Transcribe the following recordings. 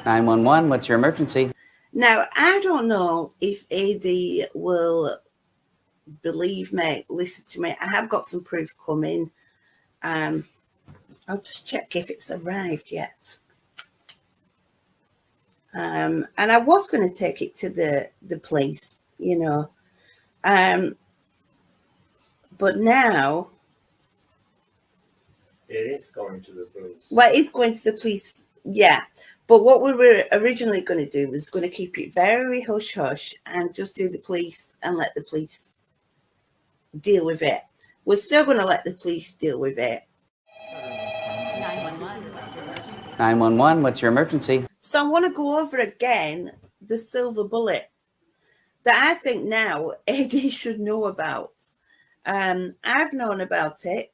911, what's your emergency? Now, I don't know if AD will believe me, listen to me. I have got some proof coming. I'll just check if it's arrived yet. And I was going to take it to the police, you know. But now... It is going to the police. Well, it's going to the police, yeah. But what we were originally going to do was going to keep it very hush-hush and just do the police and let the police deal with it. We're still going to let the police deal with it. 911, what's your emergency? So I want to go over again the silver bullet that I think now AD should know about. I've known about it,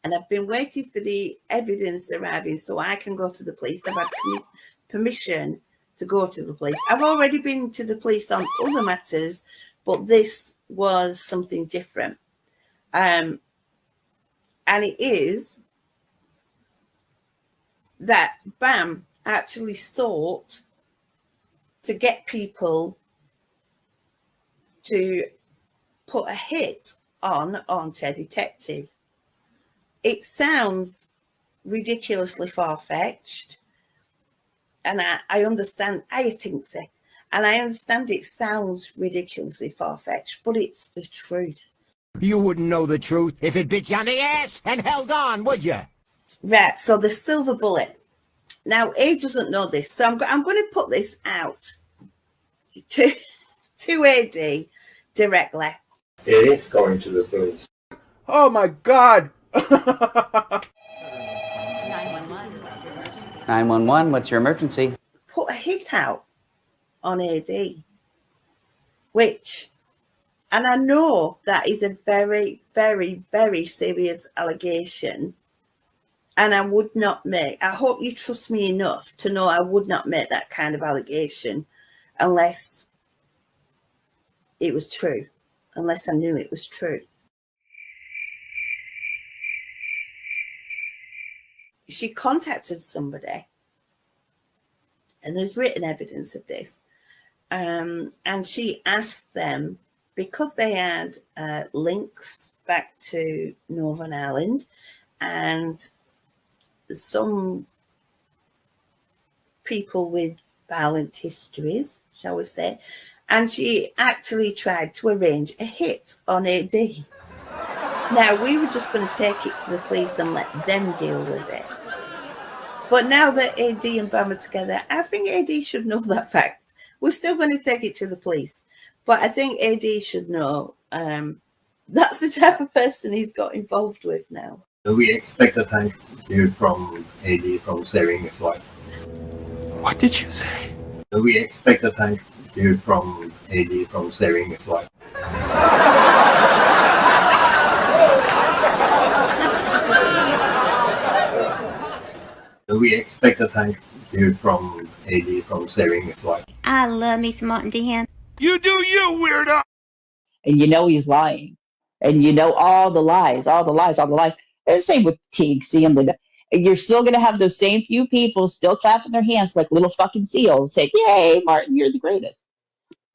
and I've been waiting for the evidence arriving so I can go to the police. I've had permission to go to the police. I've already been to the police on other matters, but this was something different. And it is that BAM actually sought to get people to put a hit on Ted Detective. It sounds ridiculously far-fetched, and I understand, I think so, and I understand it sounds ridiculously far-fetched, but it's the truth. You wouldn't know the truth if it bit you on the ass and held on, would you? Right, so the silver bullet. Now, A doesn't know this, so I'm going to put this out to AD directly. It is going to the police. Oh my God! 911, what's your emergency? Put a hit out on AD, which, and I know that is a very, very, very serious allegation, and I would not make, I hope you trust me enough to know I would not make that kind of allegation unless it was true, unless I knew it was true. She contacted somebody, and there's written evidence of this, and she asked them, because they had links back to Northern Ireland and some people with violent histories, shall we say, and she actually tried to arrange a hit on AD. Now, we were just going to take it to the police and let them deal with it. But now that AD and BAM are together, I think AD should know that fact. We're still going to take it to the police. But I think AD should know that's the type of person he's got involved with now. We expect a thank you from AD from saving his life. What did you say? We expect a thank you from AD from saving his life. We expect a thank you from AD from saving his life. I love me some Martin Dehan. You do you, weirdo! And you know he's lying. And you know all the lies. And the same with TXC and Linda. And you're still going to have those same few people still clapping their hands like little fucking seals saying, yay, Martin, you're the greatest.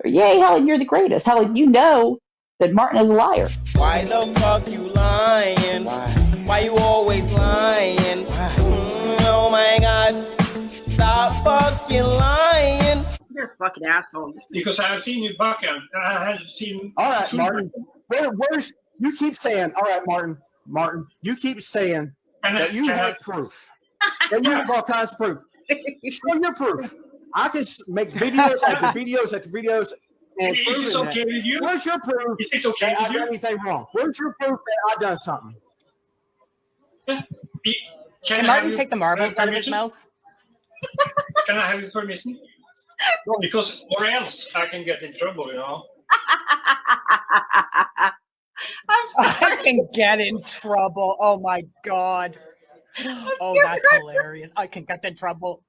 Or yay, Helen, you're the greatest. Helen, you know that Martin is a liar. Why the fuck you lying? Why you always lying? Oh my God. Stop fucking lying. You're a fucking asshole. Because I have seen you back and I have seen. All right, Martin. Where's you keep saying? All right, Martin. You keep saying that you have proof. That you have all kinds of proof. Show your proof. I can make videos after videos after videos. And is it okay with you? Where's your proof is it okay that I've done anything wrong? Where's your proof that I've done something? Can Martin take the marbles out of his mouth? Can I have your permission? Because or else I can get in trouble, you know. I can get in trouble. Oh my God. Oh, that's hilarious. I can get in trouble.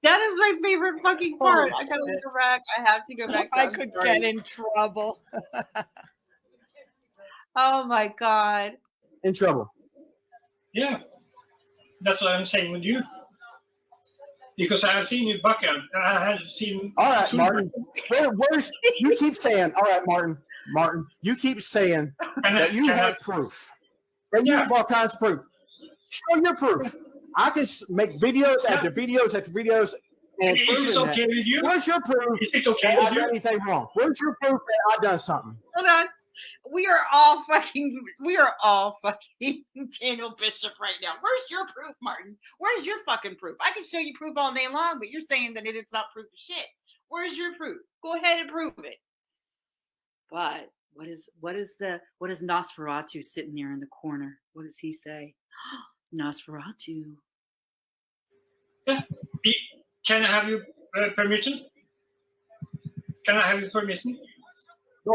That is my favorite fucking part. I gotta go back. I have to go back. I could get in trouble. Oh my God. In trouble. Yeah. That's what I'm saying with you. Because I have seen you buck out. I have seen. All right, Martin. Where's you keep saying? All right, Martin. You keep saying that you have proof. That you have all kinds of proof. Show your proof. I can make videos after videos after videos and prove okay with you? Where's your proof Is it okay that with I've you? done anything wrong? Where's your proof that I've done something? Hold on. We are all fucking Daniel Bishop right now. Where's your proof, Martin? Where's your fucking proof? I can show you proof all day long, but you're saying that it's not proof of shit. Where's your proof? Go ahead and prove it. But what is Nosferatu sitting there in the corner? What does he say? Nosferatu. Can I have your permission? Can I have your permission?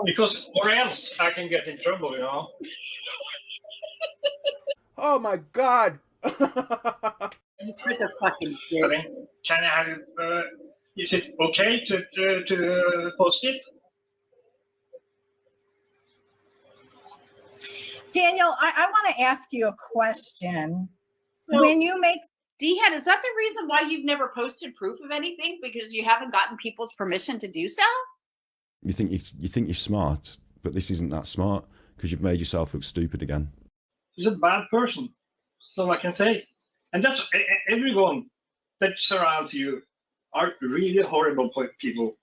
Because or else I can get in trouble, you know. Oh my God! You're such a fucking shit. Okay. Can I have your? Is it okay to post it? Daniel, I want to ask you a question. So, when you make D-Head, is that the reason why you've never posted proof of anything? Because you haven't gotten people's permission to do so? You think you're smart, but this isn't that smart because you've made yourself look stupid again. He's a bad person, so I can say, and that's everyone that surrounds you are really horrible people.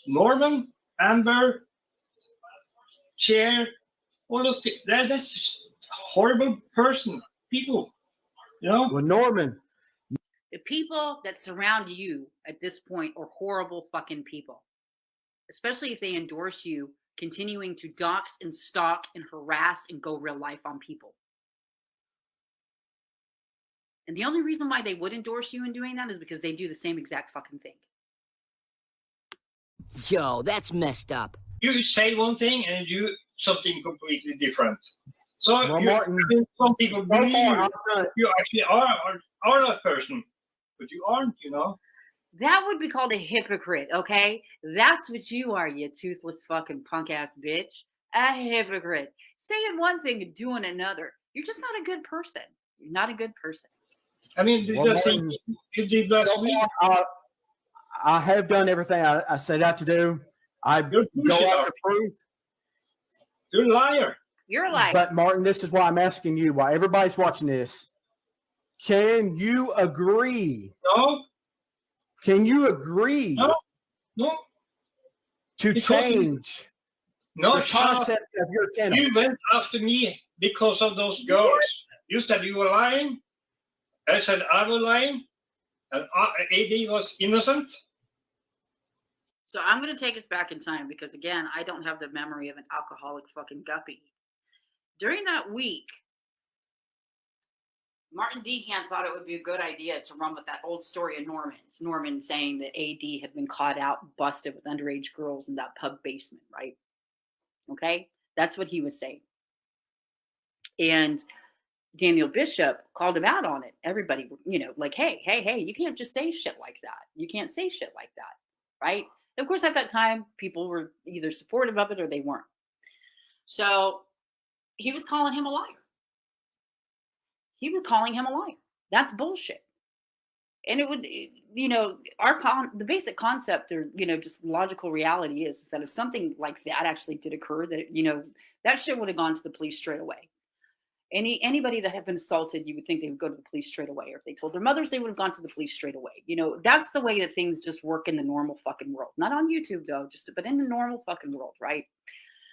Norman, Amber, Cher, all those people. That's horrible people. You know. Well, Norman. The people that surround you at this point are horrible fucking people. Especially if they endorse you continuing to dox and stalk and harass and go real life on people. And the only reason why they would endorse you in doing that is because they do the same exact fucking thing. Yo, that's messed up. You say one thing and you do something completely different. So Martin, some people believe you actually are that person, but you aren't, you know. That would be called a hypocrite, okay? That's what you are, you toothless fucking punk ass bitch. A hypocrite. Saying one thing and doing another. You're just not a good person. You're not a good person. I mean, the thing you did last week. I have done everything I set out to do. I go after proof. You're a liar. You're a liar. But Martin, this is why I'm asking you, why everybody's watching this. Can you agree? No. Can you agree? No. To change the concept of your channel? You went after me because of those girls. What? You said you were lying. I said I was lying. And AD was innocent. So I'm going to take us back in time because, again, I don't have the memory of an alcoholic fucking guppy. During that week, Martin Dehan thought it would be a good idea to run with that old story of Norman's. Norman saying that AD had been caught out, busted with underage girls in that pub basement, right? Okay? That's what he was saying. And Daniel Bishop called him out on it. Everybody, like, hey, you can't just say shit like that. You can't say shit like that, right? And of course, at that time, people were either supportive of it or they weren't. So he was calling him a liar. He was calling him a liar. That's bullshit. And it would, the basic concept or, just logical reality is that if something like that actually did occur, that, that shit would have gone to the police straight away. Anybody that had been assaulted, you would think they would go to the police straight away. Or if they told their mothers, they would have gone to the police straight away. That's the way that things just work in the normal fucking world. Not on YouTube though, but in the normal fucking world, right?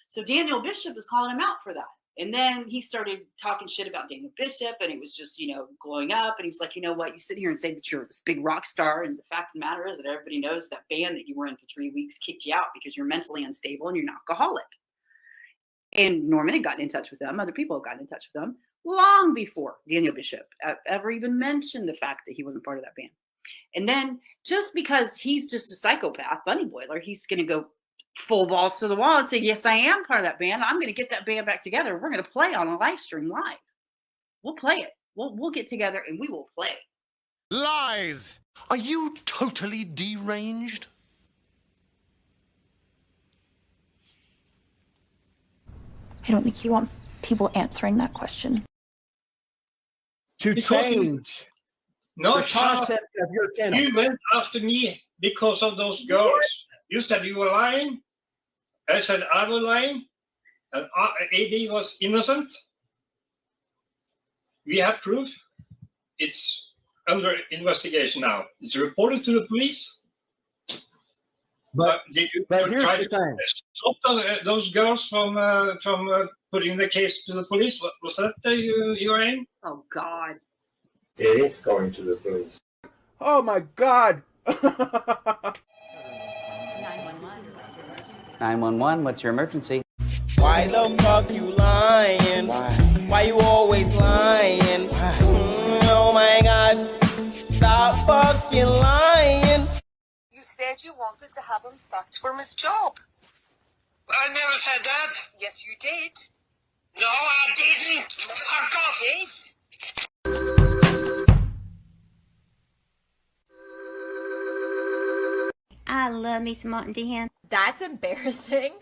So Daniel Bishop was calling him out for that. And then he started talking shit about Daniel Bishop, and it was just, glowing up. And he was like, you know what? You sit here and say that you're this big rock star, and the fact of the matter is that everybody knows that band that you were in for 3 weeks kicked you out because you're mentally unstable and you're an alcoholic. And Norman had gotten in touch with them. Other people had gotten in touch with them long before Daniel Bishop ever even mentioned the fact that he wasn't part of that band. And then just because he's just a psychopath, bunny boiler, he's going to go full balls to the wall and say, yes, I am part of that band. I'm going to get that band back together. We're going to play on a live stream live. We'll play it. We'll get together and we will play. Lies! Are you totally deranged? I don't think you want people answering that question. to change No, the concept of your channel. You went after me because of those girls. You said you were lying. I said I was lying. And AD was innocent. We have proof. It's under investigation now. It's reported to the police. But did you But here's try the to thing. stop those girls from putting the case to the police? Was that your aim? Oh God. It is going to the police. Oh my God. 911, what's your emergency? Why the fuck you lying? Why you always lying? Oh my God. Stop fucking lying. You said you wanted to have him sacked from his job. I never said that. Yes, you did. No, I didn't. Fuck off. You did. I love me some Martin D. Hen. That's embarrassing.